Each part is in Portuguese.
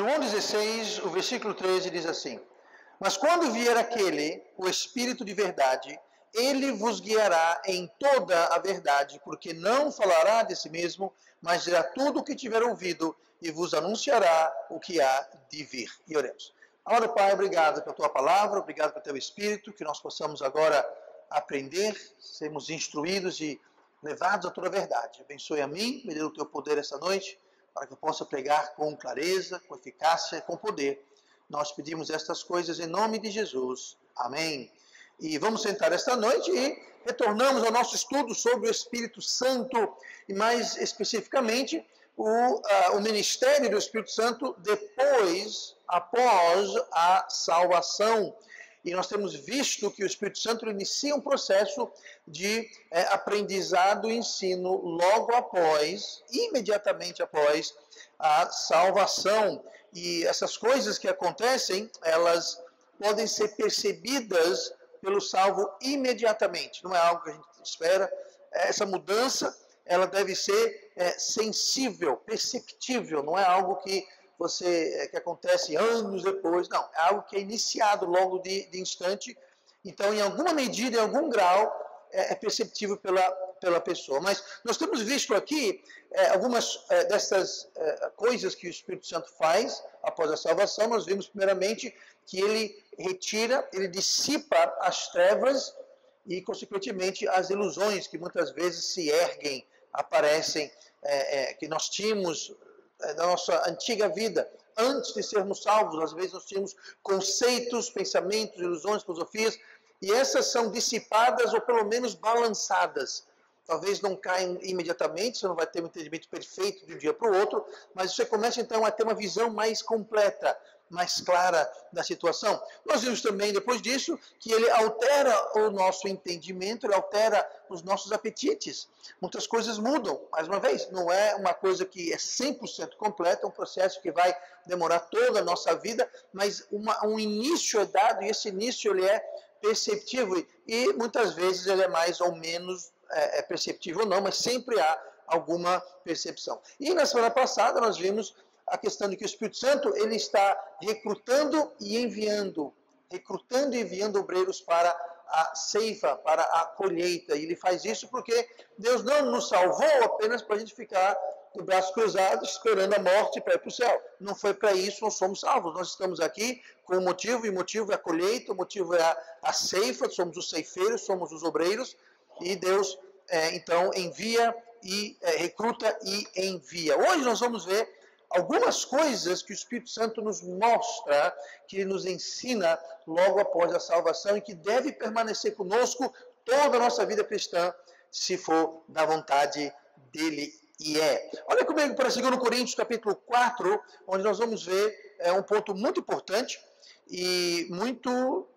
João 16, o versículo 13 diz assim: Mas quando vier aquele, o Espírito de verdade, ele vos guiará em toda a verdade, porque não falará de si mesmo, mas dirá tudo o que tiver ouvido e vos anunciará o que há de vir. E oremos. Amado Pai, obrigado pela tua palavra, obrigado pelo teu Espírito, que nós possamos agora aprender, sermos instruídos e levados a toda a verdade. Abençoe a mim, me dê o teu poder esta noite, para que eu possa pregar com clareza, com eficácia, com poder. Nós pedimos estas coisas em nome de Jesus. Amém. E vamos sentar esta noite e retornamos ao nosso estudo sobre o Espírito Santo, e mais especificamente o ministério do Espírito Santo após a salvação. E nós temos visto que o Espírito Santo inicia um processo de aprendizado e ensino logo imediatamente após a salvação. E essas coisas que acontecem, elas podem ser percebidas pelo salvo imediatamente. Não é algo que a gente espera. Essa mudança, ela deve ser sensível, perceptível. Não é algo que acontece anos depois, não, é algo que é iniciado logo de instante, então em alguma medida, em algum grau, é perceptível pela pessoa. Mas nós temos visto aqui algumas dessas coisas que o Espírito Santo faz após a salvação. Nós vimos primeiramente que ele ele dissipa as trevas e, consequentemente, as ilusões que muitas vezes se erguem, aparecem, que nós tínhamos da nossa antiga vida, antes de sermos salvos. Às vezes nós tínhamos conceitos, pensamentos, ilusões, filosofias, e essas são dissipadas ou pelo menos balançadas. Talvez não caem imediatamente, você não vai ter um entendimento perfeito de um dia para o outro, mas você começa então a ter uma visão mais completa, mais clara da situação. Nós vimos também, depois disso, que ele altera o nosso entendimento, ele altera os nossos apetites. Muitas coisas mudam, mais uma vez, não é uma coisa que é 100% completa, é um processo que vai demorar toda a nossa vida, mas um início é dado, e esse início ele é perceptível, e muitas vezes ele é mais ou menos perceptível, não, mas sempre há alguma percepção. E na semana passada nós vimos a questão de que o Espírito Santo ele está recrutando e enviando obreiros para a ceifa, para a colheita. E ele faz isso porque Deus não nos salvou apenas para a gente ficar com o braço cruzado, esperando a morte para ir para o céu. Não foi para isso nós somos salvos. Nós estamos aqui com um motivo, e o motivo é a colheita, o motivo é a ceifa, somos os ceifeiros, somos os obreiros, e Deus então envia e recruta e envia. Hoje nós vamos ver algumas coisas que o Espírito Santo nos mostra, que ele nos ensina logo após a salvação e que deve permanecer conosco toda a nossa vida cristã, se for da vontade dele e é. Olha comigo para 2 Coríntios capítulo 4, onde nós vamos ver um ponto muito importante e muito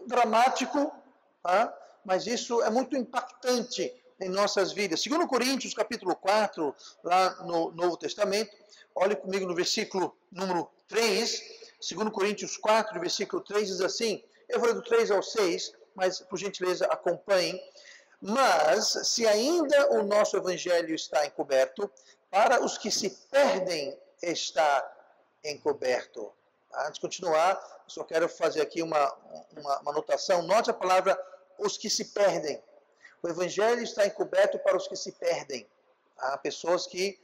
dramático, tá? Mas isso é muito impactante em nossas vidas. 2 Coríntios capítulo 4, lá no Novo Testamento, olhe comigo no versículo número 3, 2 Coríntios 4, versículo 3, diz assim, eu vou ler do 3 ao 6, mas por gentileza acompanhem. Mas, se ainda o nosso evangelho está encoberto, para os que se perdem está encoberto. Antes de continuar, eu só quero fazer aqui uma anotação. Note a palavra os que se perdem. O evangelho está encoberto para os que se perdem. Há pessoas que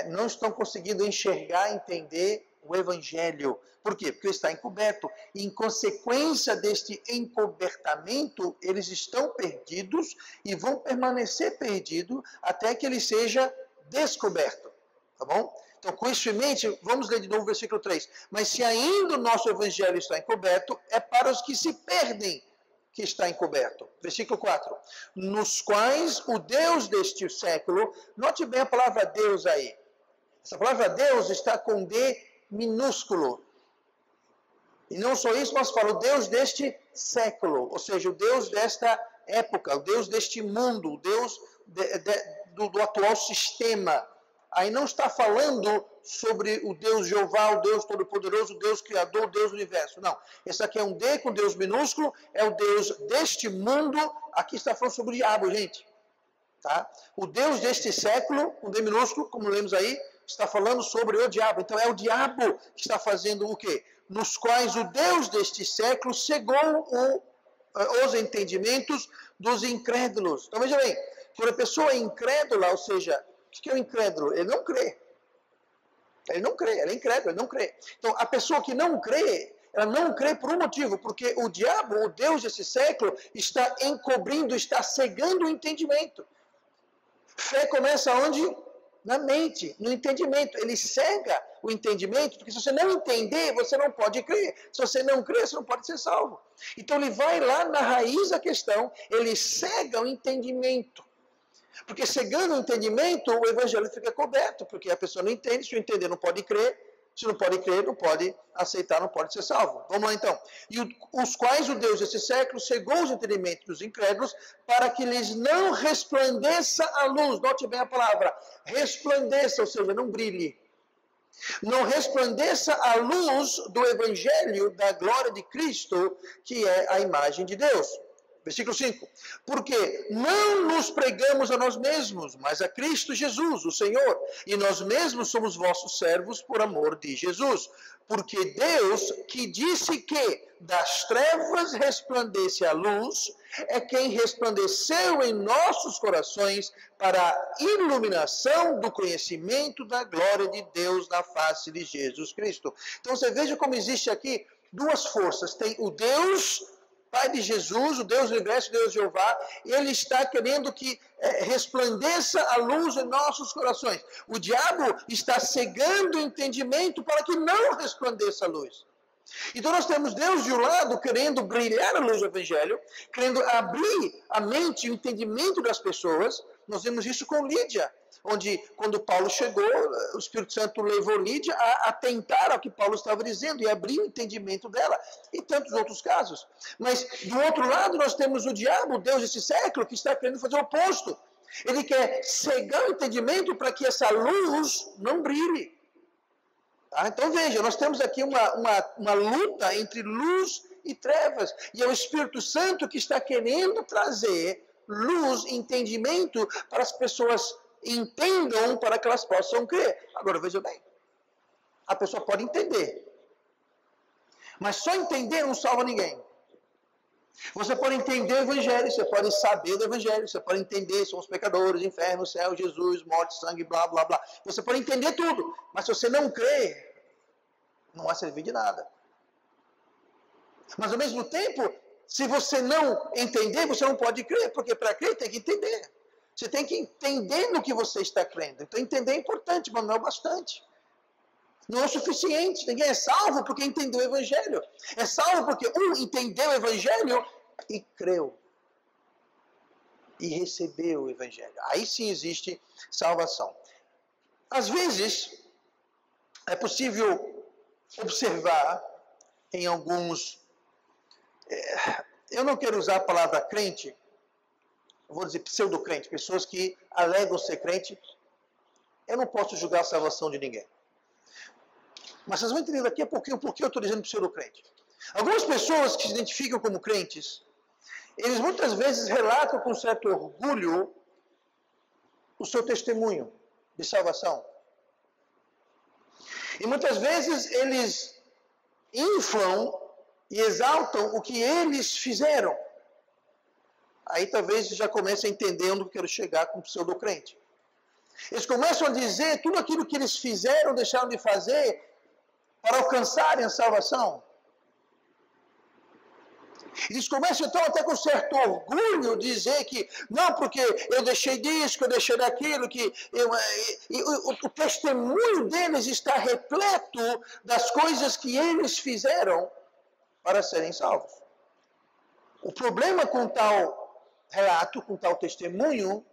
não estão conseguindo enxergar, entender o evangelho. Por quê? Porque está encoberto. E, em consequência deste encobertamento, eles estão perdidos e vão permanecer perdidos até que ele seja descoberto. Tá bom? Então, com isso em mente, vamos ler de novo o versículo 3. Mas se ainda o nosso evangelho está encoberto, é para os que se perdem que está encoberto. Versículo 4. Nos quais o Deus deste século, note bem a palavra Deus aí. Essa palavra Deus está com D minúsculo. E não só isso, mas fala o Deus deste século, ou seja, o Deus desta época, o Deus deste mundo, o Deus do atual sistema. Aí não está falando sobre o Deus Jeová, o Deus Todo-Poderoso, o Deus Criador, o Deus do Universo. Não. Esse aqui é um D com Deus minúsculo, é o Deus deste mundo. Aqui está falando sobre o diabo, gente. Tá? O Deus deste século, com D minúsculo, como lemos aí, está falando sobre o diabo. Então é o diabo que está fazendo o quê? Nos quais o Deus deste século cegou os entendimentos dos incrédulos. Então veja bem, quando a pessoa é incrédula, ou seja, o que é o incrédulo? Ele não crê. Ele não crê, ele é incrédulo, ele não crê. Então a pessoa que não crê, ela não crê por um motivo, porque o diabo, o Deus desse século, está encobrindo, está cegando o entendimento. Fé começa onde? Na mente, no entendimento. Ele cega o entendimento, porque se você não entender, você não pode crer. Se você não crer, você não pode ser salvo. Então ele vai lá na raiz da questão, ele cega o entendimento. Porque cegando o entendimento, o evangelho fica coberto, porque a pessoa não entende, se não entender não pode crer, se não pode crer, não pode aceitar, não pode ser salvo. Vamos lá então. E os quais o Deus desse século cegou os entendimentos dos incrédulos para que lhes não resplandeça a luz. Note bem a palavra, resplandeça, ou seja, não brilhe. Não resplandeça a luz do evangelho da glória de Cristo, que é a imagem de Deus. Versículo 5. Porque não nos pregamos a nós mesmos, mas a Cristo Jesus, o Senhor, e nós mesmos somos vossos servos por amor de Jesus. Porque Deus, que disse que das trevas resplandece a luz, é quem resplandeceu em nossos corações para a iluminação do conhecimento da glória de Deus na face de Jesus Cristo. Então você veja como existe aqui duas forças. Tem o Deus Pai de Jesus, o Deus universo, o Deus Jeová, ele está querendo que resplandeça a luz em nossos corações. O diabo está cegando o entendimento para que não resplandeça a luz. Então nós temos Deus de um lado querendo brilhar a luz do Evangelho, querendo abrir a mente e o entendimento das pessoas. Nós vemos isso com Lídia, onde quando Paulo chegou, o Espírito Santo levou Lídia a atentar ao que Paulo estava dizendo e abrir o entendimento dela, e tantos outros casos. Mas do outro lado nós temos o diabo, o Deus desse século, que está querendo fazer o oposto. Ele quer cegar o entendimento para que essa luz não brilhe. Tá? Então veja, nós temos aqui uma luta entre luz e trevas, e é o Espírito Santo que está querendo trazer luz, entendimento, para as pessoas entendam, para que elas possam crer. Agora veja bem, a pessoa pode entender, mas só entender não salva ninguém. Você pode entender o Evangelho, você pode saber do Evangelho, você pode entender, somos pecadores, inferno, céu, Jesus, morte, sangue, blá, blá, blá. Você pode entender tudo, mas se você não crê, não vai servir de nada. Mas ao mesmo tempo, se você não entender, você não pode crer, porque para crer tem que entender. Você tem que entender no que você está crendo. Então entender é importante, mas não é o bastante. Não é o suficiente. Ninguém é salvo porque entendeu o Evangelho. É salvo porque entendeu o Evangelho e creu. E recebeu o Evangelho. Aí sim existe salvação. Às vezes, é possível observar em alguns... eu não quero usar a palavra crente, eu vou dizer pseudo-crente, pessoas que alegam ser crente. Eu não posso julgar a salvação de ninguém. Mas vocês vão entender daqui a pouquinho por que eu estou dizendo pseudo-crente. Algumas pessoas que se identificam como crentes, eles muitas vezes relatam com certo orgulho o seu testemunho de salvação. E muitas vezes eles inflam e exaltam o que eles fizeram. Aí talvez já comece a entender onde eu quero chegar com o pseudo-crente. Eles começam a dizer tudo aquilo que eles fizeram, deixaram de fazer, para alcançarem a salvação. Eles começam então até com certo orgulho dizer que, não, porque eu deixei disso, que eu deixei daquilo, o testemunho deles está repleto das coisas que eles fizeram para serem salvos. O problema com tal relato, com tal testemunho,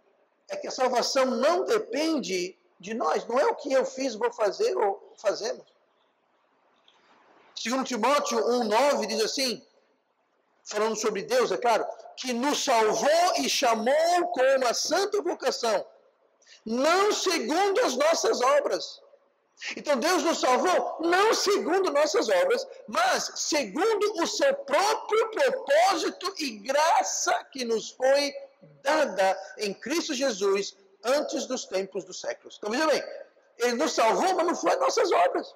é que a salvação não depende de nós. Não é o que eu fiz, vou fazer ou fazemos. 2 Timóteo 1,9 diz assim, falando sobre Deus, é claro, que nos salvou e chamou com uma santa vocação, não segundo as nossas obras. Então Deus nos salvou não segundo nossas obras, mas segundo o seu próprio propósito e graça que nos foi dada em Cristo Jesus antes dos tempos dos séculos. Então veja bem, Ele nos salvou, mas não foi nossas obras.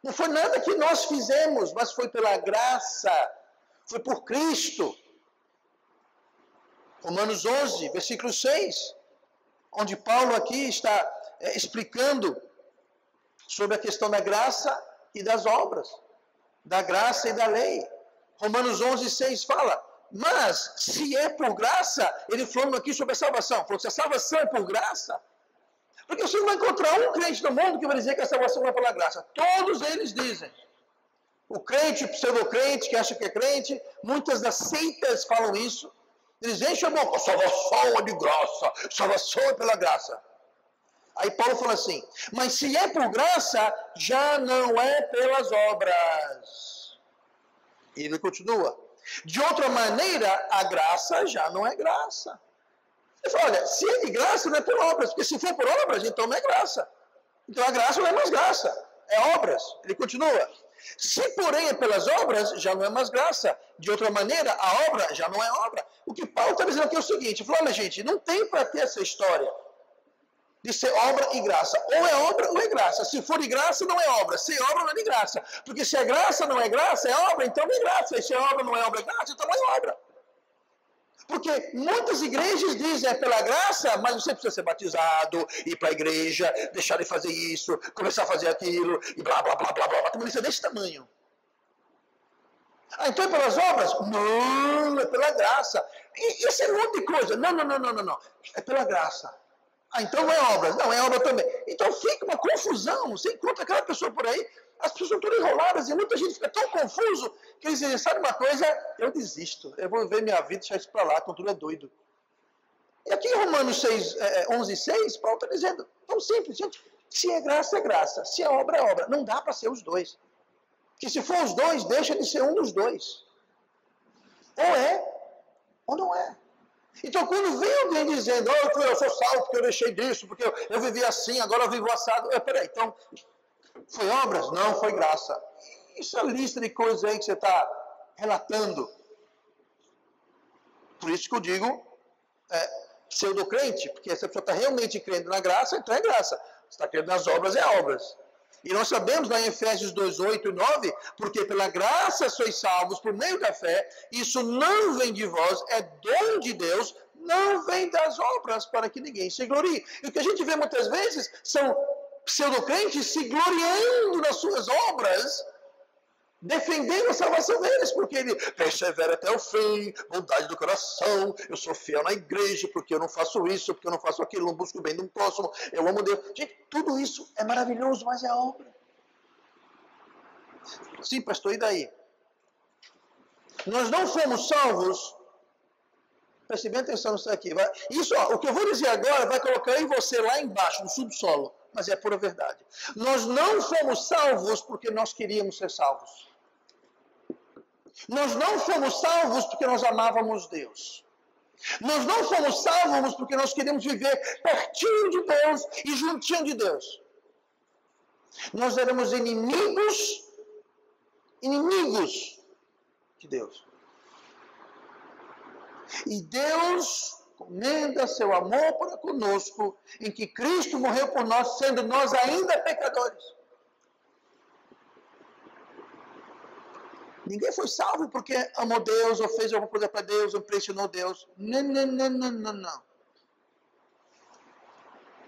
Não foi nada que nós fizemos, mas foi pela graça. Foi por Cristo. Romanos 11, versículo 6, onde Paulo aqui está explicando sobre a questão da graça e das obras, da graça e da lei. Romanos 11, 6 fala, mas se é por graça, ele falando aqui sobre a salvação, falou que se a salvação é por graça, porque você não vai encontrar um crente no mundo que vai dizer que a salvação não é pela graça. Todos eles dizem. O crente, o pseudocrente, que acha que é crente, muitas das seitas falam isso. Eles enchem a boca, salvação é de graça, salvação é pela graça. Aí Paulo fala assim, mas se é por graça, já não é pelas obras. E ele continua, de outra maneira, a graça já não é graça. Ele fala, olha, se é de graça, não é por obras, porque se for por obras, então não é graça. Então a graça não é mais graça, é obras. Ele continua, se porém é pelas obras, já não é mais graça. De outra maneira, a obra já não é obra. O que Paulo está dizendo aqui é o seguinte, ele falou, olha gente, não tem para ter essa história de ser obra e graça. Ou é obra ou é graça. Se for de graça, não é obra. Se é obra, não é de graça. Porque se é graça, não é graça, é obra, então não é graça. E se é obra, não é obra, é graça, então não é obra. Porque muitas igrejas dizem é pela graça, mas você precisa ser batizado, ir para a igreja, deixar de fazer isso, começar a fazer aquilo, e blá, blá, blá, blá, blá. Uma lista desse tamanho. Ah, então é pelas obras? Não, é pela graça. E esse monte de coisa. Não. É pela graça. Ah, então não é obras. Não, é obra também. Então fica uma confusão. Você encontra aquela pessoa por aí, as pessoas estão todas enroladas e muita gente fica tão confuso que eles dizem, sabe uma coisa? Eu desisto. Eu vou ver minha vida e deixar isso para lá, quando tudo é doido. E aqui em Romanos 11, 6, Paulo está dizendo, tão simples, gente. Se é graça, é graça. Se é obra, é obra. Não dá para ser os dois. Porque se for os dois, deixa de ser um dos dois. Ou é, ou não é. Então, quando vem alguém dizendo, oh, eu sou salvo porque eu deixei disso, porque eu vivi assim, agora eu vivo assado. Peraí, então, foi obras? Não, foi graça. Isso é lista de coisas aí que você está relatando. Por isso que eu digo pseudocrente, porque se a pessoa está realmente crendo na graça, então é graça. Se está crendo nas obras, é obras. E nós sabemos lá em Efésios 2, 8 e 9, porque pela graça sois salvos por meio da fé, isso não vem de vós, é dom de Deus, não vem das obras para que ninguém se glorie. E o que a gente vê muitas vezes são pseudocrentes se gloriando nas suas obras, defendendo a salvação deles, porque ele persevera até o fim, bondade do coração, eu sou fiel na igreja, porque eu não faço isso, porque eu não faço aquilo, não busco o bem do próximo, eu amo Deus. Gente, tudo isso é maravilhoso, mas é obra. Sim, pastor, e daí? Nós não fomos salvos, preste bem atenção nisso aqui, isso, o que eu vou dizer agora vai colocar em você lá embaixo, no subsolo, mas é pura verdade. Nós não fomos salvos porque nós queríamos ser salvos. Nós não fomos salvos porque nós amávamos Deus. Nós não fomos salvos porque nós queríamos viver pertinho de Deus e juntinho de Deus. Nós éramos inimigos de Deus. E Deus comenda seu amor para conosco, em que Cristo morreu por nós, sendo nós ainda pecadores. Ninguém foi salvo porque amou Deus, ou fez alguma coisa para Deus, ou impressionou Deus. Não.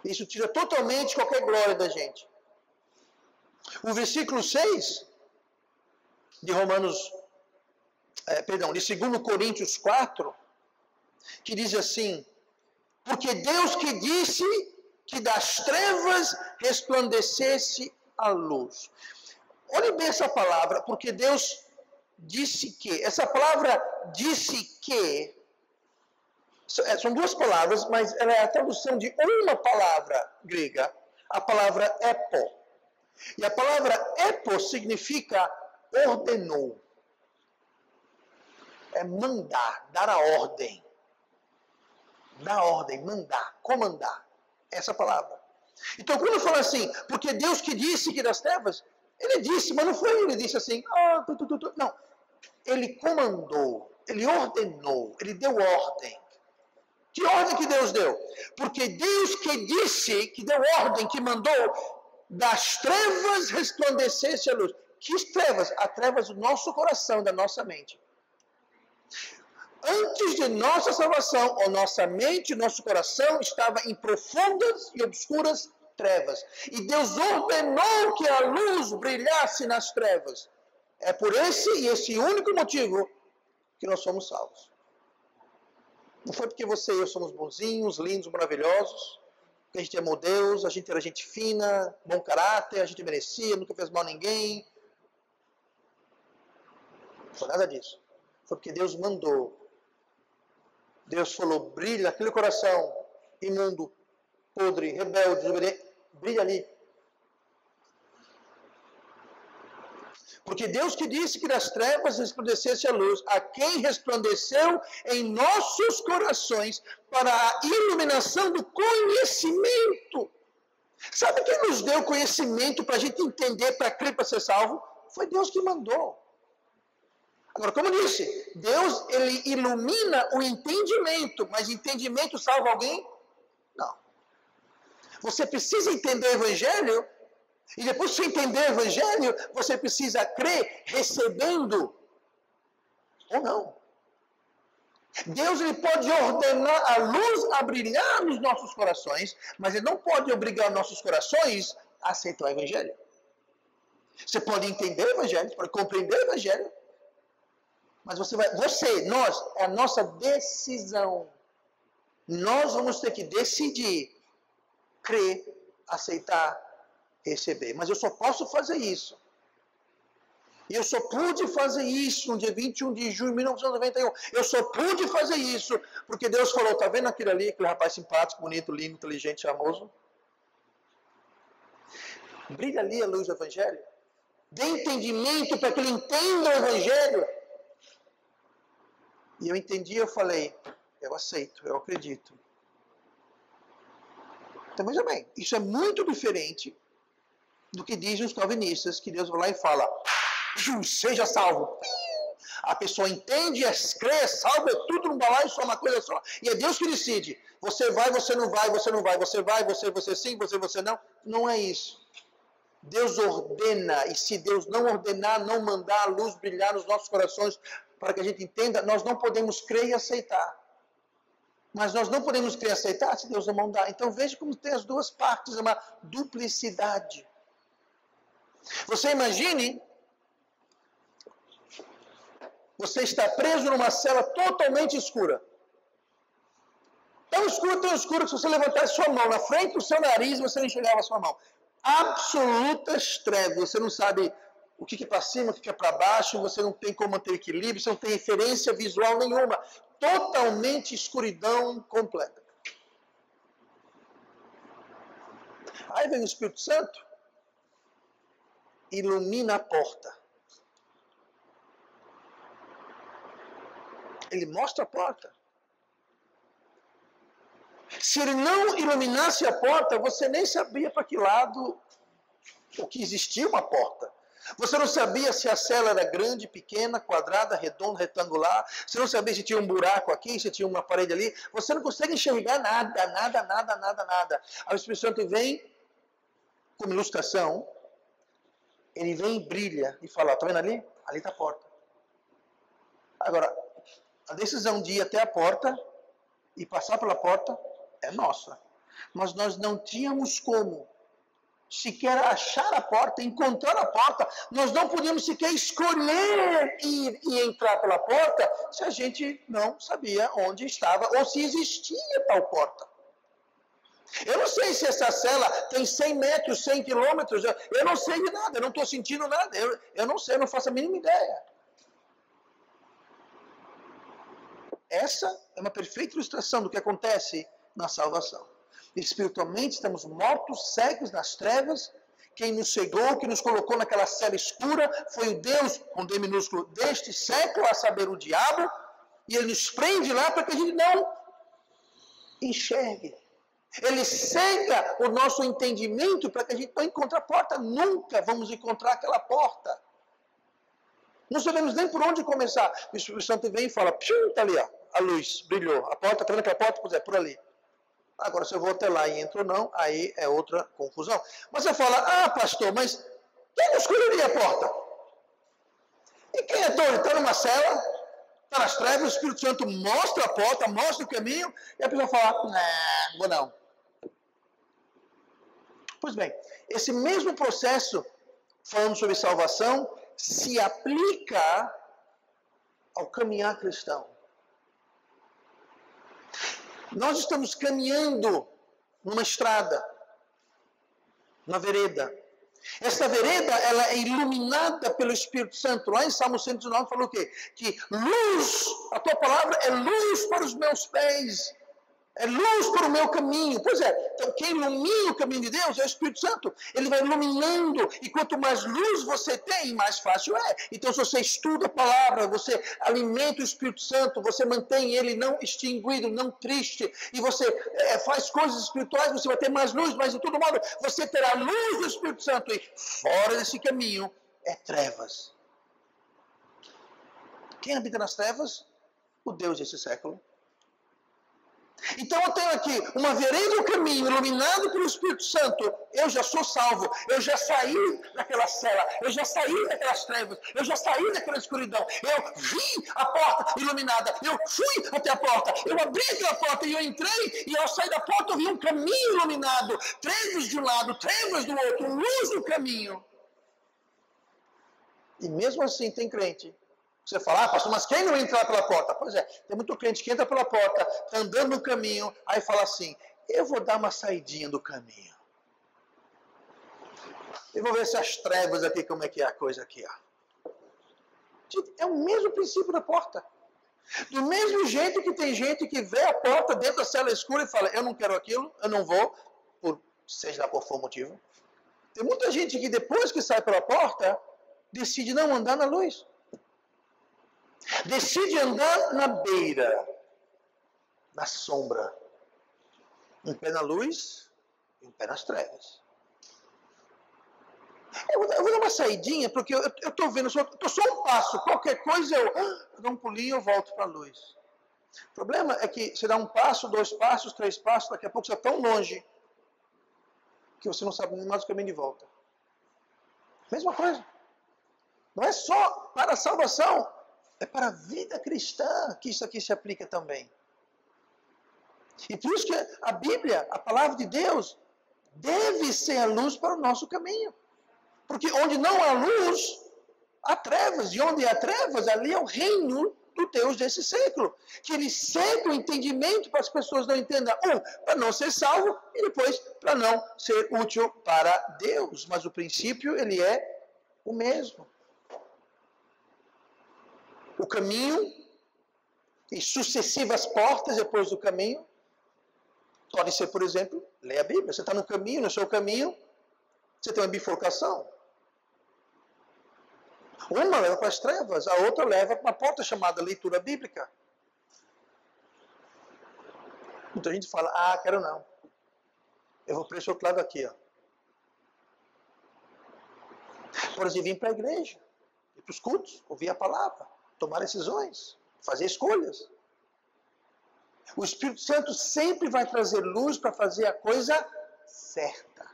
Isso tira totalmente qualquer glória da gente. O versículo 6 de de 2 Coríntios 4, que diz assim, porque Deus que disse que das trevas resplandecesse a luz. Olhe bem essa palavra, porque Deus disse que, essa palavra disse que, são duas palavras, mas ela é a tradução de uma palavra grega, a palavra epo. E a palavra epo significa ordenou. É mandar, dar a ordem. Dar ordem, mandar, comandar. Essa palavra. Então, quando fala assim, porque Deus que disse que das trevas, ele disse, mas não foi ele disse assim, não. Ele comandou, ele ordenou, ele deu ordem. Que ordem que Deus deu? Porque Deus que disse, que deu ordem, que mandou, das trevas resplandecesse a luz. Que trevas? As trevas do nosso coração, da nossa mente. Antes de nossa salvação, a nossa mente, nosso coração estava em profundas e obscuras trevas. E Deus ordenou que a luz brilhasse nas trevas. É por esse único motivo que nós somos salvos. Não foi porque você e eu somos bonzinhos, lindos, maravilhosos, que a gente amou Deus, a gente era gente fina, bom caráter, a gente merecia, nunca fez mal a ninguém. Não foi nada disso. Foi porque Deus mandou. Deus falou, brilha naquele coração imundo, podre, rebelde, desobediente, brilha ali. Porque Deus que disse que das trevas resplandecesse a luz, a quem resplandeceu em nossos corações para a iluminação do conhecimento. Sabe quem nos deu conhecimento para a gente entender, para crer, para ser salvo? Foi Deus que mandou. Agora, como eu disse, Deus ele ilumina o entendimento, mas entendimento salva alguém? Não. Você precisa entender o Evangelho, e depois de você entender o Evangelho, você precisa crer recebendo ou não. Deus ele pode ordenar a luz a brilhar nos nossos corações, mas ele não pode obrigar nossos corações a aceitar o Evangelho. Você pode entender o Evangelho, pode compreender o Evangelho, mas nós, é a nossa decisão. Nós vamos ter que decidir, crer, aceitar, receber. Mas eu só posso fazer isso. E eu só pude fazer isso no dia 21 de junho de 1991. Eu só pude fazer isso porque Deus falou, tá vendo aquele ali, aquele rapaz simpático, bonito, lindo, inteligente, charmoso? Brilha ali a luz do Evangelho. Dê entendimento para que ele entenda o Evangelho. E eu entendi, eu falei, eu aceito, eu acredito. Então, veja bem, isso é muito diferente do que dizem os calvinistas, que Deus vai lá e fala, seja salvo. A pessoa entende, crê, é salvo, é tudo num balaio, só uma coisa só. E é Deus que decide. Você vai, você não vai, você não vai, você vai, você sim, você não. Não é isso. Deus ordena, e se Deus não ordenar, não mandar a luz brilhar nos nossos corações, para que a gente entenda, nós não podemos crer e aceitar. Mas nós não podemos crer e aceitar se Deus não mandar. Então veja como tem as duas partes, uma duplicidade. Você imagine, você está preso numa cela totalmente escura. Tão escuro que se você levantasse sua mão na frente do seu nariz, você não enxergava a sua mão. Absolutas trevas, você não sabe o que é para cima, o que é para baixo, você não tem como manter equilíbrio, você não tem referência visual nenhuma. Totalmente escuridão completa. Aí vem o Espírito Santo, ilumina a porta. Ele mostra a porta. Se ele não iluminasse a porta, você nem sabia para que lado ou que existia uma porta. Você não sabia se a cela era grande, pequena, quadrada, redonda, retangular. Você não sabia se tinha um buraco aqui, se tinha uma parede ali. Você não consegue enxergar nada. Aí o Espírito Santo vem, como ilustração, ele vem e brilha e fala, está vendo ali? Ali está a porta. Agora, a decisão de ir até a porta e passar pela porta é nossa. Mas nós não tínhamos como sequer achar a porta, encontrar a porta. Nós não podíamos sequer escolher ir e entrar pela porta se a gente não sabia onde estava ou se existia tal porta. Eu não sei se essa cela tem 100 metros, 100 quilômetros, eu não sei de nada, eu não estou sentindo nada, eu não sei, eu não faço a mínima ideia. Essa é uma perfeita ilustração do que acontece na salvação. Espiritualmente estamos mortos, cegos nas trevas. Quem nos cegou, que nos colocou naquela cela escura, foi o Deus, com D minúsculo, deste século, a saber, o diabo. E ele nos prende lá para que a gente não enxergue. Ele cega o nosso entendimento para que a gente não encontre a porta. Nunca vamos encontrar aquela porta. Não sabemos nem por onde começar. O Espírito Santo vem e fala, está ali, ó, a luz brilhou. A porta, está vendo aquela porta? Pois é, por ali. Agora, se eu vou até lá e entro ou não, aí é outra confusão. Mas você fala, pastor, mas quem não escolheria a porta? E quem é doido? Está numa cela, está nas trevas, o Espírito Santo mostra a porta, mostra o caminho, e a pessoa fala, não, vou não. Pois bem, esse mesmo processo, falando sobre salvação, se aplica ao caminhar cristão. Nós estamos caminhando numa estrada, na vereda. Essa vereda, ela é iluminada pelo Espírito Santo. Lá em Salmo 119 falou o quê? Que luz, a tua palavra é luz para os meus pés. É luz para o meu caminho. Pois é, então quem ilumina o caminho de Deus é o Espírito Santo. Ele vai iluminando, e quanto mais luz você tem, mais fácil é. Então se você estuda a palavra, você alimenta o Espírito Santo, você mantém ele não extinguido, não triste, e você faz coisas espirituais, você vai ter mais luz, mas de todo modo você terá luz do Espírito Santo, e fora desse caminho é trevas. Quem habita nas trevas? O Deus desse século. Então eu tenho aqui uma vereda e um caminho iluminado pelo Espírito Santo. Eu já sou salvo, eu já saí daquela cela, eu já saí daquelas trevas, eu já saí daquela escuridão. Eu vi a porta iluminada, eu fui até a porta, eu abri aquela porta e eu entrei, e ao sair da porta eu vi um caminho iluminado, trevas de um lado, trevas do outro, luz no caminho. E mesmo assim tem crente. Você fala, pastor, mas quem não entra pela porta? Pois é, tem muito crente que entra pela porta, está andando no caminho, aí fala assim, eu vou dar uma saidinha do caminho. Eu vou ver essas trevas aqui, como é que é a coisa aqui. Ó. É o mesmo princípio da porta. Do mesmo jeito que tem gente que vê a porta dentro da cela escura e fala, eu não quero aquilo, eu não vou, seja lá qual for o motivo. Tem muita gente que depois que sai pela porta, decide não andar na luz. Decide andar na beira, na sombra. Um pé na luz e um pé nas trevas. Eu vou dar uma saidinha, porque eu estou vendo, estou só um passo. Qualquer coisa eu dou um pulinho e eu volto para a luz. O problema é que você dá um passo, 2 passos, 3 passos, daqui a pouco você está tão longe que você não sabe nem mais o caminho de volta. Mesma coisa. Não é só para a salvação. É para a vida cristã que isso aqui se aplica também. E por isso que a Bíblia, a palavra de Deus, deve ser a luz para o nosso caminho. Porque onde não há luz, há trevas. E onde há trevas, ali é o reino do Deus desse século. Que ele cega o entendimento para as pessoas não entendam. Para não ser salvo, e depois para não ser útil para Deus. Mas o princípio, ele é o mesmo. O caminho e sucessivas portas depois do caminho podem ser, por exemplo, ler a Bíblia. Você está no caminho, no seu caminho, você tem uma bifurcação. Uma leva para as trevas, a outra leva para uma porta chamada leitura bíblica. Muita gente fala, quero não. Eu vou para esse outro lado aqui. Ó. Por exemplo, vir para a igreja, ir para os cultos, ouvir a palavra. Tomar decisões, fazer escolhas. O Espírito Santo sempre vai trazer luz para fazer a coisa certa.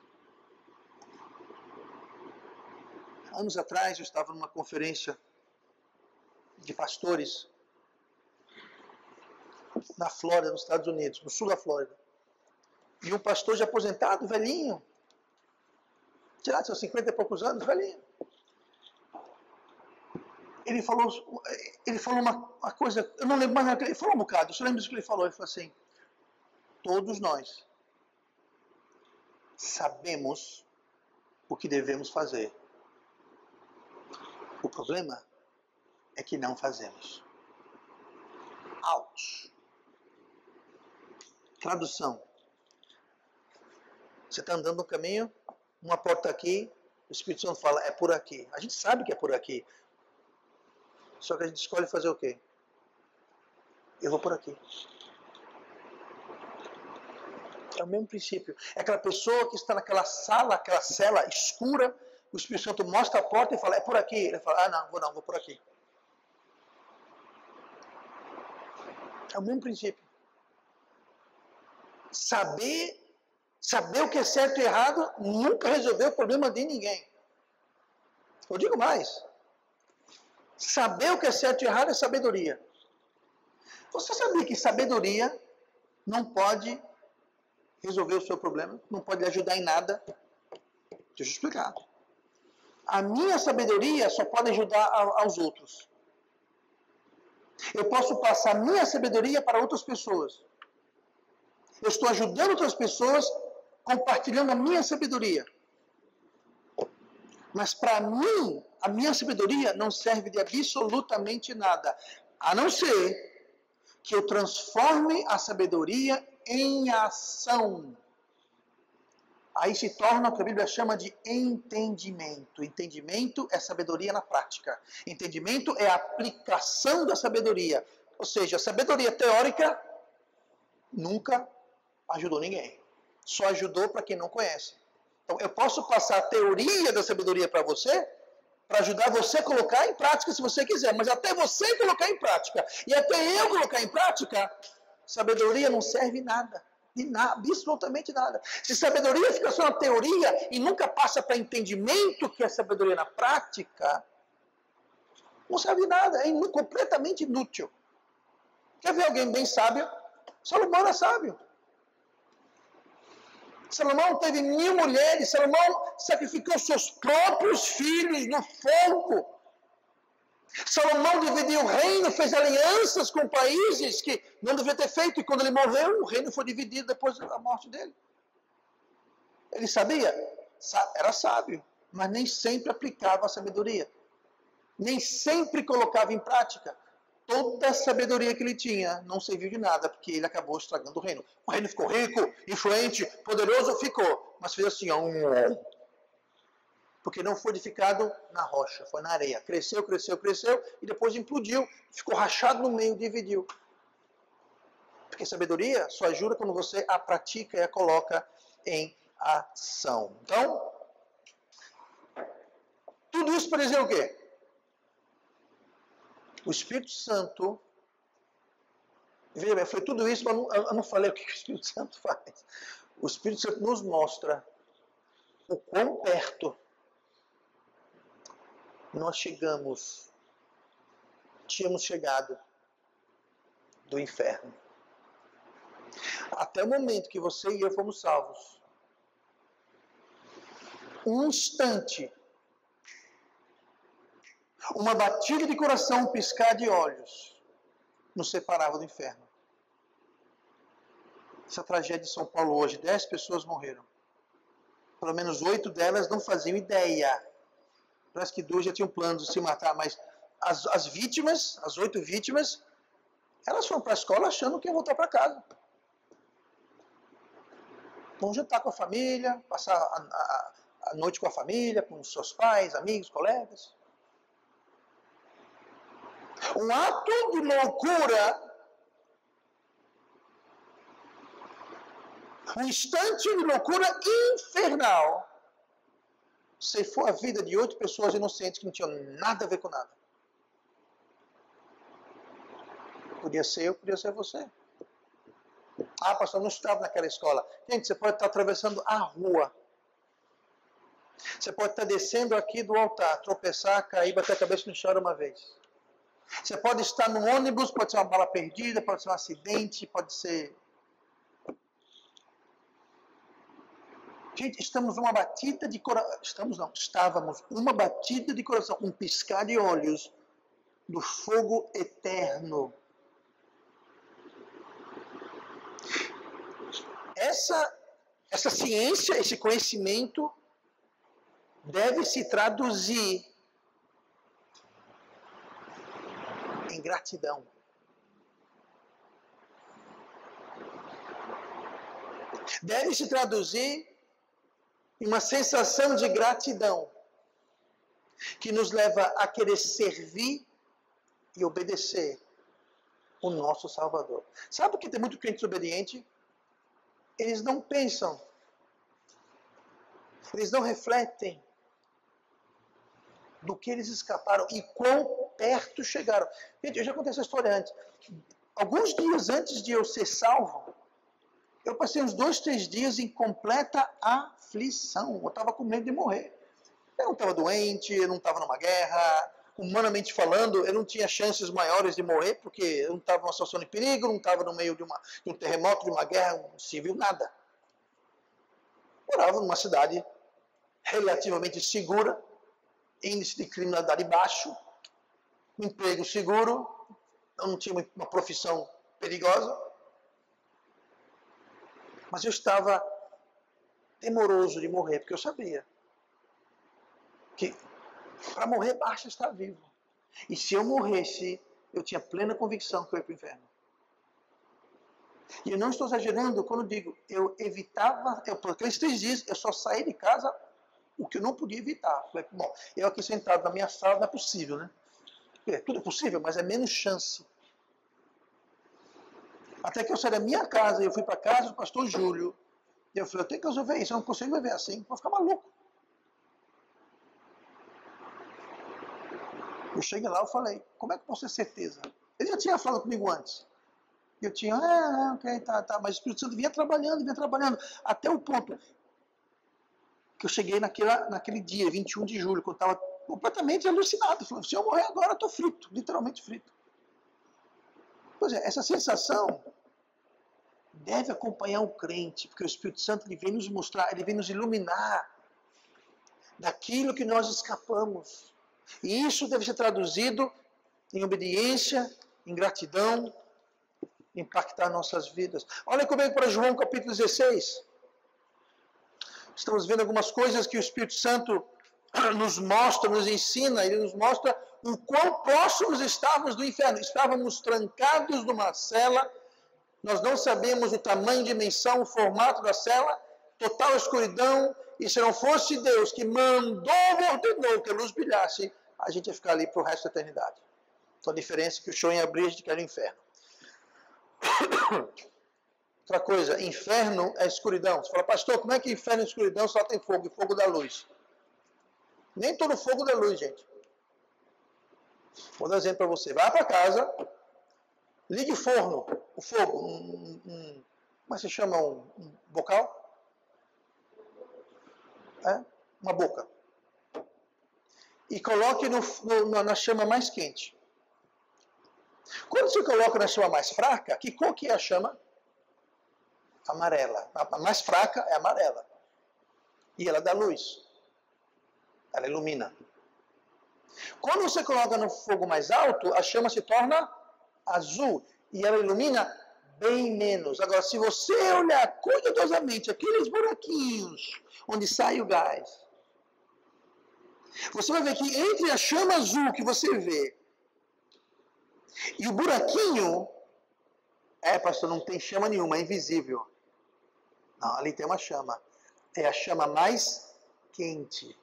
Anos atrás eu estava numa conferência de pastores na Flórida, nos Estados Unidos, no sul da Flórida. E um pastor já aposentado, velhinho, tirado seus 50 e poucos anos, velhinho. Ele falou uma coisa, eu não lembro mais, ele falou um bocado, eu só lembro disso que ele falou assim, todos nós sabemos o que devemos fazer. O problema é que não fazemos. Ouch. Tradução. Você está andando no caminho, uma porta aqui, o Espírito Santo fala, é por aqui. A gente sabe que é por aqui. Só que a gente escolhe fazer o quê? Eu vou por aqui. É o mesmo princípio. É aquela pessoa que está naquela sala, aquela cela escura, o Espírito Santo mostra a porta e fala, é por aqui. Ele fala, não, vou por aqui. É o mesmo princípio. Saber o que é certo e errado nunca resolveu o problema de ninguém. Eu digo mais. Saber o que é certo e errado é sabedoria. Você sabia que sabedoria não pode resolver o seu problema? Não pode lhe ajudar em nada? Deixa eu explicar. A minha sabedoria só pode ajudar aos outros. Eu posso passar a minha sabedoria para outras pessoas. Eu estou ajudando outras pessoas compartilhando a minha sabedoria. Mas para mim, a minha sabedoria não serve de absolutamente nada. A não ser que eu transforme a sabedoria em ação. Aí se torna o que a Bíblia chama de entendimento. Entendimento é sabedoria na prática. Entendimento é a aplicação da sabedoria. Ou seja, a sabedoria teórica nunca ajudou ninguém. Só ajudou para quem não conhece. Então, eu posso passar a teoria da sabedoria para você, para ajudar você a colocar em prática se você quiser. Mas até você colocar em prática, e até eu colocar em prática, sabedoria não serve nada. De nada, absolutamente nada. Se sabedoria fica só na teoria e nunca passa para entendimento, que é sabedoria na prática, não serve de nada. É completamente inútil. Quer ver alguém bem sábio? Salomão era sábio. Salomão teve 1000 mulheres. Salomão sacrificou seus próprios filhos no fogo. Salomão dividiu o reino, fez alianças com países que não devia ter feito. E quando ele morreu, o reino foi dividido depois da morte dele. Ele sabia? Era sábio, mas nem sempre aplicava a sabedoria. Nem sempre colocava em prática. Toda a sabedoria que ele tinha não serviu de nada, porque ele acabou estragando o reino. O reino ficou rico, influente, poderoso, ficou. Mas fez assim, porque não foi edificado na rocha, foi na areia. Cresceu, cresceu, cresceu, e depois implodiu, ficou rachado no meio, dividiu. Porque sabedoria só ajuda quando você a pratica e a coloca em ação. Então, tudo isso para dizer o quê? O Espírito Santo, veja bem, foi tudo isso, mas eu não falei o que o Espírito Santo faz. O Espírito Santo nos mostra o quão perto nós tínhamos chegado do inferno. Até o momento que você e eu fomos salvos, um instante, uma batida de coração, um piscar de olhos, nos separava do inferno. Essa tragédia de São Paulo hoje, 10 pessoas morreram. Pelo menos 8 delas não faziam ideia. Parece que 2 já tinham planos de se matar, mas as vítimas, as 8 vítimas, elas foram para a escola achando que iam voltar para casa. Vão jantar com a família, passar a noite com a família, com os seus pais, amigos, colegas. Um ato de loucura, um instante de loucura infernal, ceifou a vida de 8 pessoas inocentes que não tinham nada a ver com nada. Podia ser eu, podia ser você. Ah, pastor, não estava naquela escola. Gente, você pode estar atravessando a rua. Você pode estar descendo aqui do altar, tropeçar, cair, bater a cabeça no chão uma vez. Você pode estar no ônibus, pode ser uma bala perdida, pode ser um acidente, pode ser... Gente, estamos uma batida de coração. Estávamos uma batida de coração, um piscar de olhos do fogo eterno. Essa ciência, esse conhecimento deve se traduzir em gratidão. Deve se traduzir em uma sensação de gratidão que nos leva a querer servir e obedecer o nosso Salvador. Sabe por que tem muito crente desobediente? Eles não pensam, eles não refletem do que eles escaparam e quão perto chegaram. Gente, eu já contei essa história antes. alguns dias antes de eu ser salvo, eu passei uns 2, 3 dias em completa aflição. Eu estava com medo de morrer. Eu não estava doente, eu não estava numa guerra. Humanamente falando, eu não tinha chances maiores de morrer, porque eu não estava numa situação de perigo, não estava no meio de um terremoto, de uma guerra civil, nada. Morava numa cidade relativamente segura, índice de criminalidade baixo, emprego seguro, eu não tinha uma profissão perigosa, mas eu estava temoroso de morrer, porque eu sabia que para morrer basta estar vivo. E se eu morresse, eu tinha plena convicção que eu ia para o inferno. E eu não estou exagerando quando digo, eu evitava, por aqueles 3 dias, eu só saí de casa o que eu não podia evitar. Falei, bom, eu aqui sentado na minha sala não é possível, né? Tudo é possível, mas é menos chance. Até que eu saí da minha casa e eu fui para a casa do pastor Júlio. E eu falei, eu tenho que resolver isso, eu não consigo viver assim, vou ficar maluco. Eu cheguei lá e falei, como é que eu posso ter certeza? Ele já tinha falado comigo antes. Eu tinha, ok, tá, mas o Espírito Santo vinha trabalhando, até o ponto que eu cheguei naquele dia, 21 de julho, quando eu estava completamente alucinado. Falei, se eu morrer agora, eu estou frito, literalmente frito. Pois é, essa sensação deve acompanhar o crente, porque o Espírito Santo ele vem nos mostrar, ele vem nos iluminar daquilo que nós escapamos. E isso deve ser traduzido em obediência, em gratidão, impactar nossas vidas. Olha comigo para João capítulo 16. Estamos vendo algumas coisas que o Espírito Santo nos mostra, nos ensina, ele nos mostra o quão próximos estávamos do inferno. Estávamos trancados numa cela, nós não sabíamos o tamanho, dimensão, o formato da cela, total escuridão, e se não fosse Deus que mandou, ordenou que a luz brilhasse, a gente ia ficar ali para o resto da eternidade. Então a diferença é que o chão ia abrir, a gente quer o inferno. Outra coisa, inferno é escuridão. Você fala, pastor, como é que inferno é escuridão só tem fogo, e fogo da luz? Nem todo fogo da luz, gente. Vou dar um exemplo para você. Vai para casa, ligue o forno, o fogo, como se chama? Um bocal? Uma boca. E coloque na chama mais quente. Quando você coloca na chama mais fraca, que cor que é a chama? Amarela. A mais fraca é amarela. E ela dá luz. Ela ilumina. Quando você coloca no fogo mais alto, a chama se torna azul. E ela ilumina bem menos. Agora, se você olhar cuidadosamente aqueles buraquinhos onde sai o gás, você vai ver que entre a chama azul que você vê e o buraquinho, pastor, não tem chama nenhuma, é invisível. Não, ali tem uma chama. É a chama mais quente.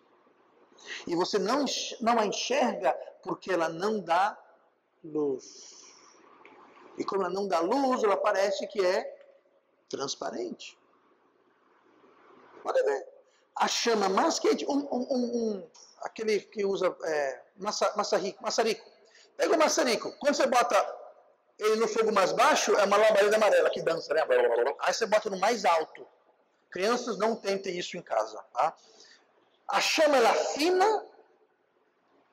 E você não a enxerga porque ela não dá luz. E como ela não dá luz, ela parece que é transparente. Pode ver. A chama mais quente, aquele que usa maçarico. Pega o maçarico. Quando você bota ele no fogo mais baixo, é uma labareda amarela que dança, né? Aí você bota no mais alto. Crianças, não tentem isso em casa, tá? A chama ela fina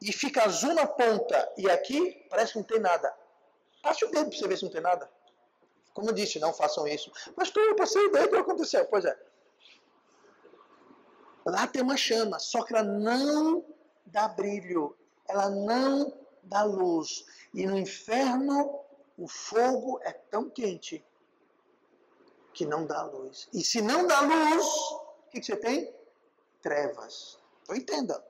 e fica azul na ponta. E aqui parece que não tem nada. Passe o dedo para você ver se não tem nada. Como eu disse, não façam isso. Mas eu passei o dedo e o que aconteceu? Pois é. Lá tem uma chama, só que ela não dá brilho. Ela não dá luz. E no inferno, o fogo é tão quente que não dá luz. E se não dá luz, o que você tem? Trevas. Então entenda.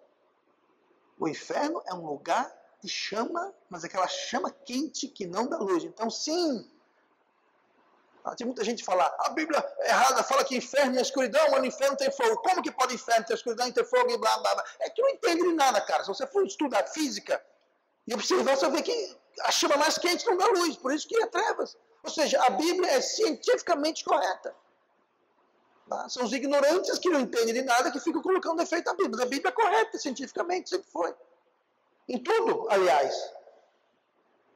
O inferno é um lugar de chama, mas aquela chama quente que não dá luz. Então sim, tem muita gente que fala, a Bíblia é errada, fala que inferno é escuridão, mas no inferno tem fogo. Como que pode inferno ter escuridão e ter fogo e blá blá blá? É que não entende de nada, cara. Se você for estudar física e observar, você vai ver que a chama mais quente não dá luz, por isso que é trevas. Ou seja, a Bíblia é cientificamente correta. Tá? São os ignorantes que não entendem de nada que ficam colocando defeito na Bíblia. A Bíblia é correta cientificamente, sempre foi. Em tudo, aliás.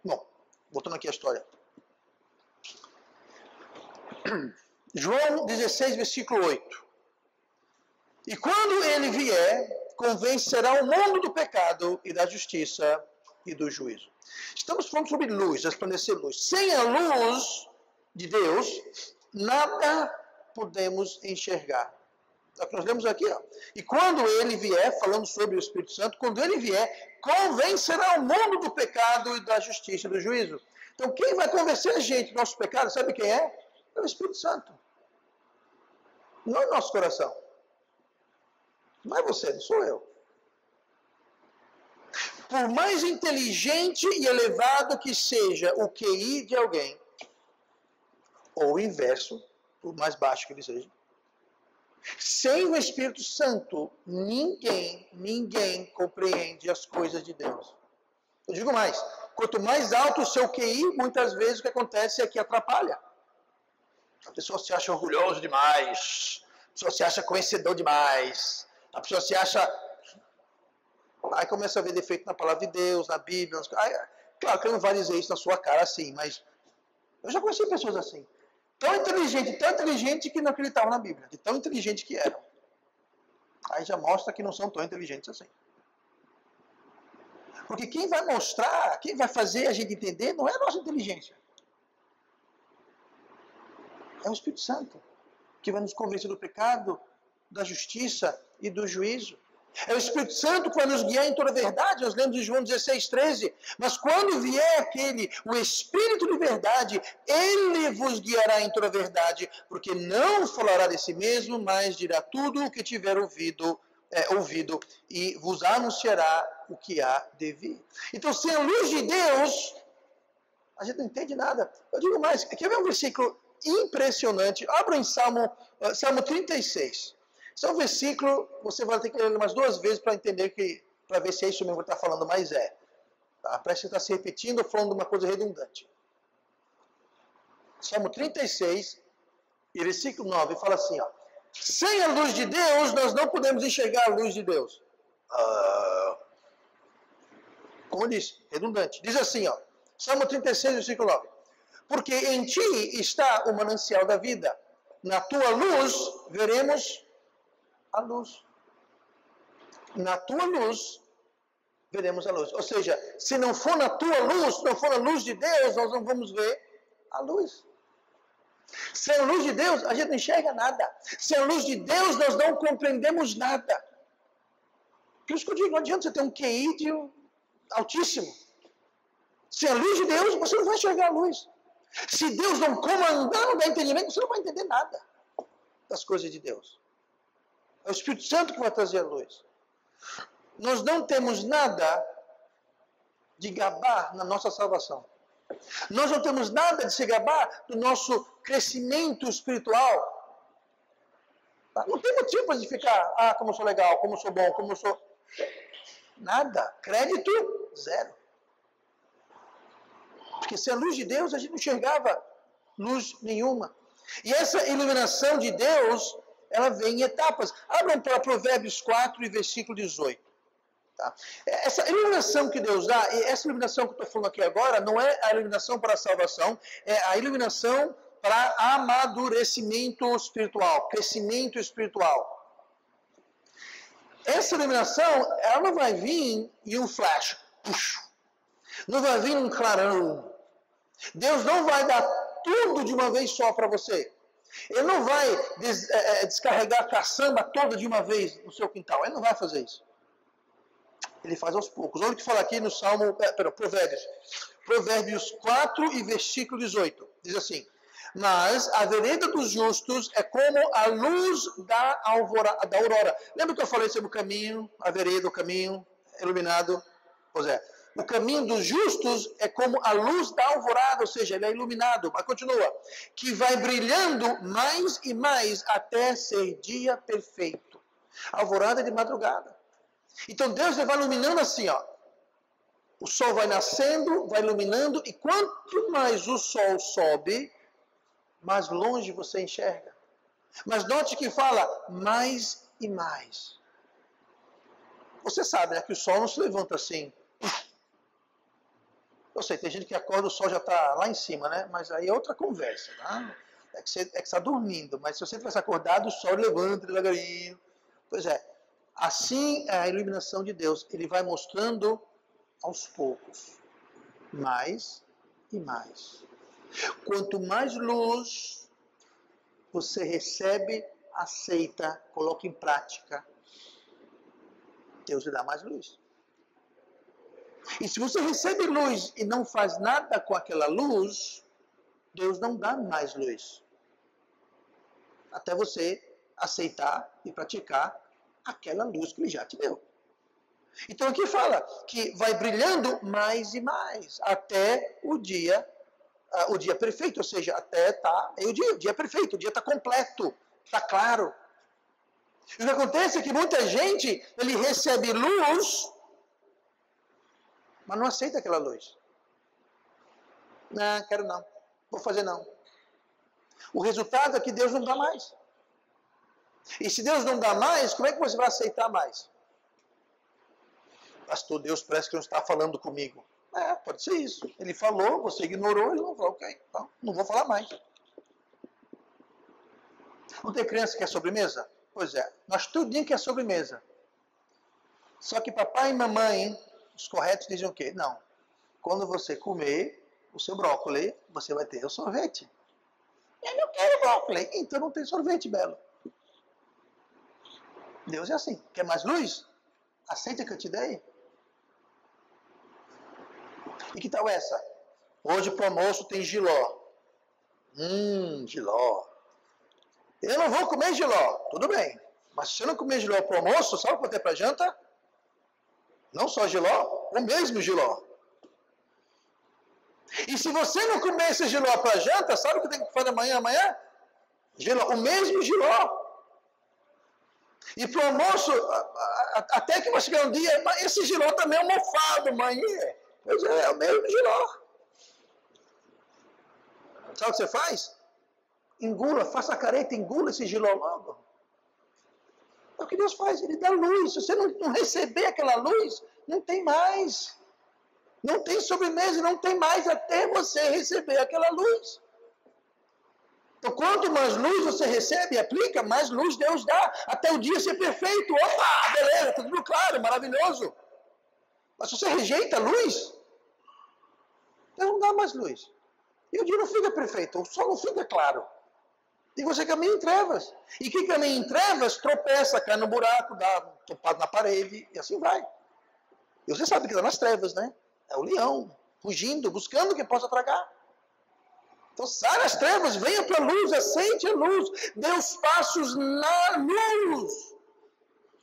Bom, voltando aqui à história. João 16, versículo 8. E quando ele vier, convencerá o mundo do pecado e da justiça e do juízo. Estamos falando sobre luz, resplandecer luz. Sem a luz de Deus, nada podemos enxergar. É o que nós lemos aqui. Ó. E quando ele vier, falando sobre o Espírito Santo, quando ele vier, convencerá o mundo do pecado e da justiça e do juízo. Então, quem vai convencer a gente do nosso pecado, sabe quem é? É o Espírito Santo. Não é o nosso coração. Não é você, não sou eu. Por mais inteligente e elevado que seja o QI de alguém, ou o inverso, por mais baixo que ele seja, sem o Espírito Santo, ninguém compreende as coisas de Deus. Eu digo mais, quanto mais alto o seu QI, muitas vezes o que acontece é que atrapalha. A pessoa se acha orgulhoso demais, a pessoa se acha conhecedor demais, a pessoa se acha... Aí começa a ver defeito na palavra de Deus, na Bíblia. Aí, claro que eu não vai dizer isso na sua cara assim, mas eu já conheci pessoas assim. Tão inteligente que não acreditavam na Bíblia, de tão inteligente que eram. Aí já mostra que não são tão inteligentes assim. Porque quem vai mostrar, quem vai fazer a gente entender, não é a nossa inteligência. É o Espírito Santo, que vai nos convencer do pecado, da justiça e do juízo. É o Espírito Santo que vai nos guiar em toda a verdade. Nós lemos em João 16, 13. Mas quando vier o Espírito de verdade, ele vos guiará em toda a verdade, porque não falará de si mesmo, mas dirá tudo o que tiver ouvido e vos anunciará o que há de vir. Então, sem a luz de Deus, a gente não entende nada. Eu digo mais, quer ver um versículo impressionante? Abra em Salmo 36. Esse é um versículo, você vai ter que ler ele umas 2 vezes para entender para ver se é isso mesmo que está falando, mas é. Tá? Parece que está se repetindo ou falando de uma coisa redundante. Salmo 36, e versículo 9, fala assim, ó. Sem a luz de Deus, nós não podemos enxergar a luz de Deus. Como eu disse, redundante. Diz assim, ó. Salmo 36, versículo 9. Porque em ti está o manancial da vida. Na tua luz veremos a luz. Na tua luz, veremos a luz. Ou seja, se não for na tua luz, se não for na luz de Deus, nós não vamos ver a luz. Sem a luz de Deus, a gente não enxerga nada. Sem a luz de Deus, nós não compreendemos nada. Por isso que eu digo, não adianta você ter um QI altíssimo. Sem a luz de Deus, você não vai enxergar a luz. Se Deus não comandar, não dá entendimento, você não vai entender nada das coisas de Deus. É o Espírito Santo que vai trazer a luz. Nós não temos nada de gabar na nossa salvação. Nós não temos nada de se gabar do nosso crescimento espiritual. Não tem motivo para ficar, como eu sou legal, como eu sou bom, como eu sou... Nada. Crédito, zero. Porque sem a luz de Deus, a gente não enxergava luz nenhuma. E essa iluminação de Deus, ela vem em etapas. Abram para Provérbios 4 e versículo 18. Tá? Essa iluminação que Deus dá, e essa iluminação que eu estou falando aqui agora, não é a iluminação para a salvação, é a iluminação para amadurecimento espiritual, crescimento espiritual. Essa iluminação, ela não vai vir em um flash, não vai vir em um clarão. Deus não vai dar tudo de uma vez só para você. Ele não vai descarregar a caçamba toda de uma vez no seu quintal. Ele não vai fazer isso. Ele faz aos poucos. Olha o que fala aqui no Provérbios 4 e versículo 18. Diz assim: mas a vereda dos justos é como a luz da aurora. Lembra que eu falei sobre o caminho, a vereda, o caminho iluminado? Pois é. O caminho dos justos é como a luz da alvorada, ou seja, ele é iluminado. Mas continua. Que vai brilhando mais e mais até ser dia perfeito. A alvorada é de madrugada. Então Deus vai iluminando assim, ó. O sol vai nascendo, vai iluminando, e quanto mais o sol sobe, mais longe você enxerga. Mas note que fala mais e mais. Você sabe, né, que o sol não se levanta assim. Eu sei, tem gente que acorda, o sol já está lá em cima, né? Mas aí é outra conversa, tá? é que você está dormindo, mas se você tivesse acordado, o sol levanta devagarinho. Pois é, assim é a iluminação de Deus. Ele vai mostrando aos poucos, mais e mais. Quanto mais luz você recebe, aceita, coloca em prática, Deus lhe dá mais luz. E se você recebe luz e não faz nada com aquela luz, Deus não dá mais luz. Até você aceitar e praticar aquela luz que Ele já te deu. Então aqui fala que vai brilhando mais e mais, até o dia perfeito, ou seja, até o dia perfeito, o dia está completo, está claro. E o que acontece é que muita gente, ele recebe luz, mas não aceita aquela luz. Não, quero não, vou fazer não. O resultado é que Deus não dá mais. E se Deus não dá mais, como é que você vai aceitar mais? Pastor, Deus parece que não está falando comigo. Pode ser isso. Ele falou, você ignorou, ele não falou, ok, então não vou falar mais. Não tem criança que quer sobremesa? Pois é, nós tudinho quer sobremesa. Só que papai e mamãe, os corretos dizem o quê? Não, quando você comer o seu brócolis, você vai ter o sorvete. Eu não quero brócolis, então não tem sorvete, Belo. Deus é assim, quer mais luz? Aceita que eu te dei? E que tal essa? Hoje para o almoço tem jiló. Jiló. Eu não vou comer jiló. Tudo bem. Mas se eu não comer jiló para o almoço, sabe o que eu vou ter para janta? Não só jiló, o mesmo jiló. E se você não comer esse jiló para janta, sabe o que eu tenho que fazer amanhã? Jiló, o mesmo jiló. E para o almoço, até que vai chegar um dia, esse jiló também é mofado, mãe. Pois é o mesmo jiló. Sabe o que você faz? Engula, faça a careta, engula esse jiló logo. É o que Deus faz, Ele dá luz. Se você não receber aquela luz, não tem mais. Não tem sobremesa, não tem mais até você receber aquela luz. Então, quanto mais luz você recebe e aplica, mais luz Deus dá, até o dia ser perfeito. Opa, beleza, está tudo claro, maravilhoso. Mas se você rejeita a luz, Deus não dá mais luz. E o dia não fica perfeito, o sol não fica claro. E você caminha em trevas. E quem caminha em trevas, tropeça, cai no buraco, dá topado na parede, e assim vai. E você sabe que está nas trevas, né? É o leão, fugindo, buscando quem possa tragar. Então sai das trevas, venha para a luz, aceite a luz, dê os passos na luz.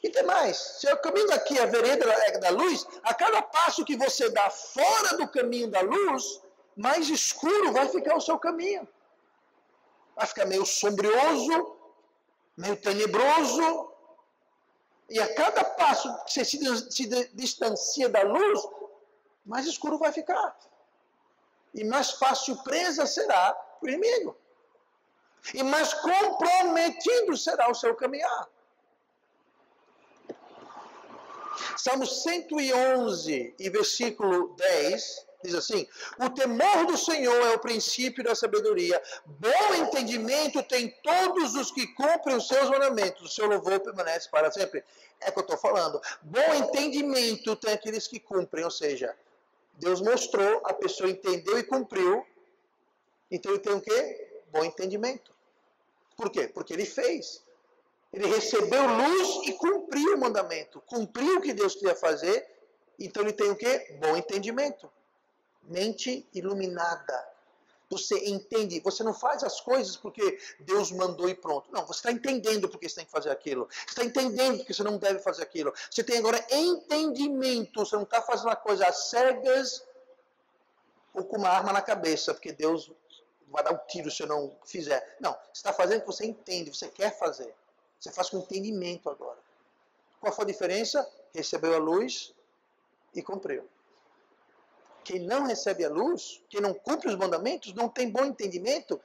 E tem mais, se eu caminho daqui a vereda da luz, a cada passo que você dá fora do caminho da luz, mais escuro vai ficar o seu caminho. Vai ficar meio sombrio, meio tenebroso. E a cada passo que você se distancia da luz, mais escuro vai ficar. E mais fácil presa será para o inimigo. E mais comprometido será o seu caminhar. Salmo 111, e versículo 10, diz assim: o temor do Senhor é o princípio da sabedoria. Bom entendimento tem todos os que cumprem os seus mandamentos. O seu louvor permanece para sempre. É o que eu estou falando. Bom entendimento tem aqueles que cumprem, ou seja, Deus mostrou, a pessoa entendeu e cumpriu. Então ele tem o quê? Bom entendimento. Por quê? Porque ele fez. Ele recebeu luz e cumpriu o mandamento. Cumpriu o que Deus queria fazer. Então ele tem o quê? Bom entendimento. Mente iluminada. Você entende, você não faz as coisas porque Deus mandou e pronto. Não, você está entendendo porque você tem que fazer aquilo. Você está entendendo porque você não deve fazer aquilo. Você tem agora entendimento. Você não está fazendo a coisa às cegas ou com uma arma na cabeça, porque Deus vai dar um tiro se eu não fizer. Não, você está fazendo o que você entende, você quer fazer. Você faz com entendimento agora. Qual foi a diferença? Recebeu a luz e cumpriu. Quem não recebe a luz, quem não cumpre os mandamentos, não tem bom entendimento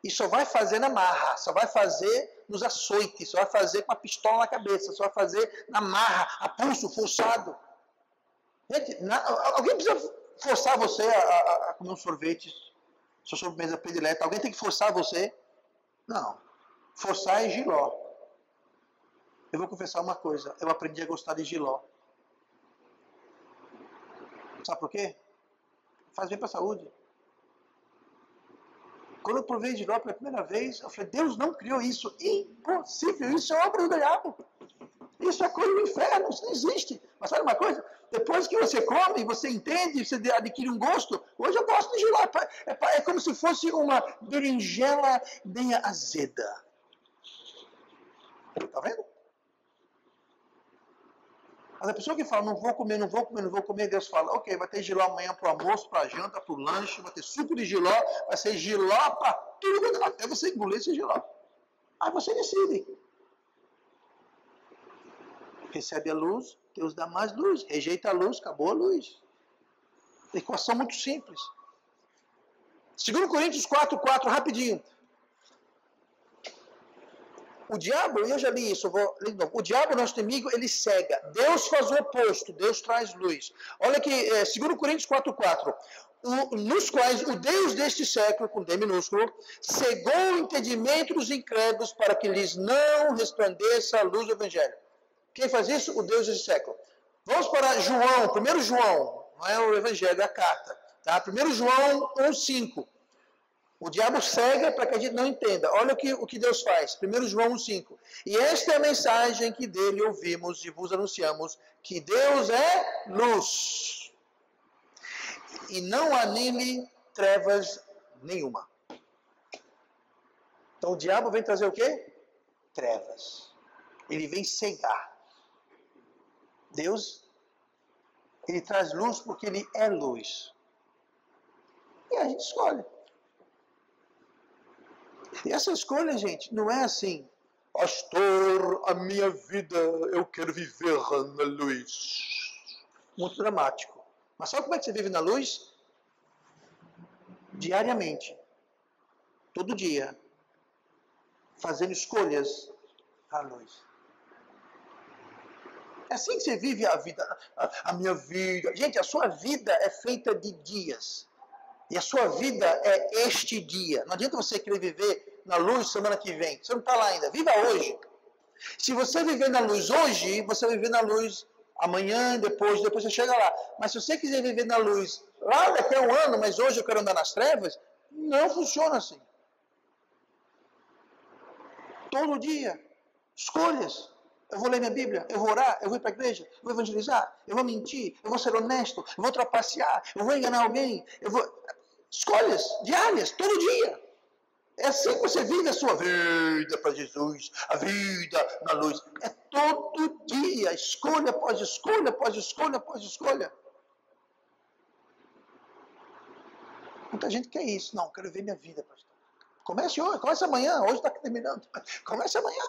e só vai fazer na marra, só vai fazer nos açoites, só vai fazer com a pistola na cabeça, só vai fazer na marra, a pulso, forçado. Gente, alguém precisa forçar você a comer um sorvete Sua sobremesa predileta. Alguém tem que forçar você? Não. Forçar é jiló. Eu vou confessar uma coisa. Eu aprendi a gostar de jiló. Sabe por quê? Faz bem para a saúde. Quando eu provei jiló pela primeira vez, eu falei, Deus não criou isso. Impossível. Isso é obra do diabo. Isso é coisa do inferno. Isso não existe. Mas sabe uma coisa? Depois que você come, você entende, você adquire um gosto. Hoje eu gosto de jiló. É como se fosse uma berinjela bem azeda. Tá vendo? Mas a pessoa que fala, não vou comer, não vou comer, não vou comer, Deus fala, ok, vai ter jiló amanhã para o almoço, para a janta, para o lanche, vai ter suco de jiló, vai ser jiló para tudo, até você engolir esse jiló. Aí você decide. Recebe a luz, Deus dá mais luz. Rejeita a luz, acabou a luz. Equação muito simples. 2 Coríntios 4:4, rapidinho. O diabo, eu já li isso, vou ler de novo. O diabo, nosso inimigo, ele cega. Deus faz o oposto, Deus traz luz. Olha aqui, 2 Coríntios 4:4. Nos quais o Deus deste século, com D minúsculo, cegou o entendimento dos incrédulos para que lhes não resplandeça a luz do Evangelho. Quem faz isso? O Deus desse século. Vamos para João, 1 João, não é o Evangelho, é a carta. Tá? 1 João 1:5. O diabo cega para que a gente não entenda. Olha o que Deus faz. 1 João 1:5. E esta é a mensagem que dele ouvimos e vos anunciamos, que Deus é luz. E não há nele trevas nenhuma. Então o diabo vem trazer o quê? Trevas. Ele vem cegar. Deus, ele traz luz porque ele é luz. E a gente escolhe. E essa escolha, gente, não é assim, pastor, a minha vida, eu quero viver na luz. Muito dramático. Mas sabe como é que você vive na luz? Diariamente. Todo dia. Fazendo escolhas à luz. É assim que você vive a vida, a minha vida. Gente, a sua vida é feita de dias. E a sua vida é este dia. Não adianta você querer viver na luz semana que vem. Você não está lá ainda. Viva hoje. Se você viver na luz hoje, você vai viver na luz amanhã, depois você chega lá. Mas se você quiser viver na luz lá daqui a um ano, mas hoje eu quero andar nas trevas, não funciona assim. Todo dia. Escolhas. Eu vou ler minha Bíblia, eu vou orar, eu vou ir para a igreja, eu vou evangelizar, eu vou mentir, eu vou ser honesto, eu vou trapacear, eu vou enganar alguém, eu vou... Escolhas diárias, todo dia. É assim que você vive a sua vida para Jesus, a vida na luz. É todo dia, escolha após escolha, após escolha, após escolha. Muita gente quer isso. Não, quero ver minha vida, pastor. Comece hoje, comece amanhã, hoje está terminando. Comece amanhã.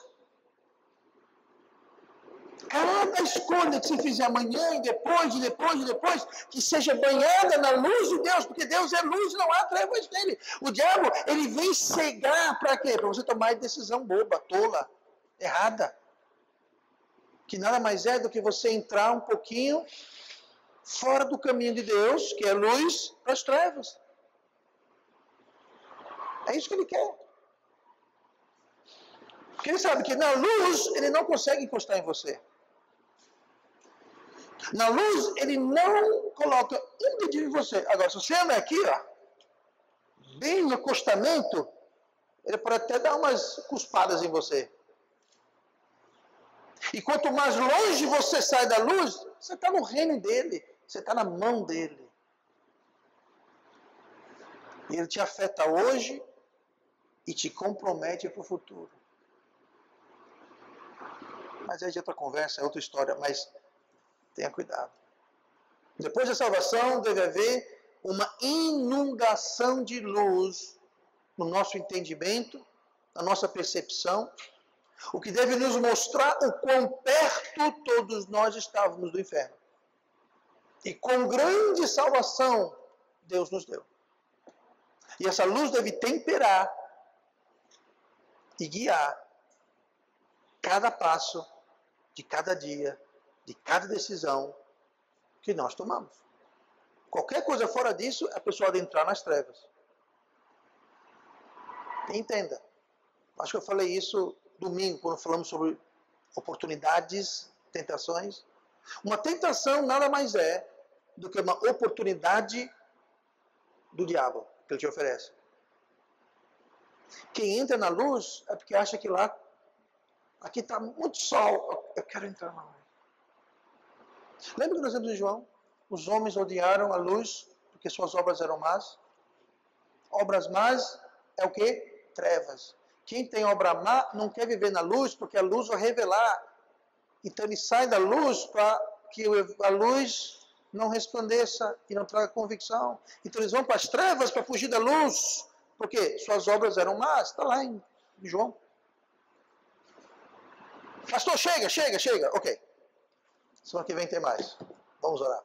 Cada escolha que você fizer amanhã e depois, que seja banhada na luz de Deus, porque Deus é luz e não há trevas nele. O diabo, ele vem cegar para quê? Para você tomar decisão boba, tola, errada. Que nada mais é do que você entrar um pouquinho fora do caminho de Deus, que é luz, para as trevas. É isso que ele quer. Porque ele sabe que na luz ele não consegue encostar em você. Na luz, ele não coloca um dedinho em você. Agora, se você anda aqui, ó, bem no acostamento, ele pode até dar umas cuspadas em você. E quanto mais longe você sai da luz, você está no reino dele. Você está na mão dele. E ele te afeta hoje e te compromete para o futuro. Mas aí é outra conversa, é outra história, mas... Tenha cuidado. Depois da salvação, deve haver uma inundação de luz no nosso entendimento, na nossa percepção, o que deve nos mostrar o quão perto todos nós estávamos do inferno. E quão grande salvação Deus nos deu. E essa luz deve temperar e guiar cada passo de cada dia, de cada decisão que nós tomamos. Qualquer coisa fora disso, a pessoa vai entrar nas trevas. Entenda. Acho que eu falei isso domingo, quando falamos sobre oportunidades, tentações. Uma tentação nada mais é do que uma oportunidade do diabo que ele te oferece. Quem entra na luz é porque acha que lá, aqui está muito sol, eu quero entrar na luz. Lembra que nós vimos em João? Os homens odiaram a luz porque suas obras eram más. Obras más é o quê? Trevas. Quem tem obra má não quer viver na luz porque a luz vai revelar. Então ele sai da luz para que a luz não resplandeça e não traga convicção. Então eles vão para as trevas para fugir da luz. Porque suas obras eram más. Está lá em João. Pastor, chega. Ok. Semana que vem tem mais. Vamos orar.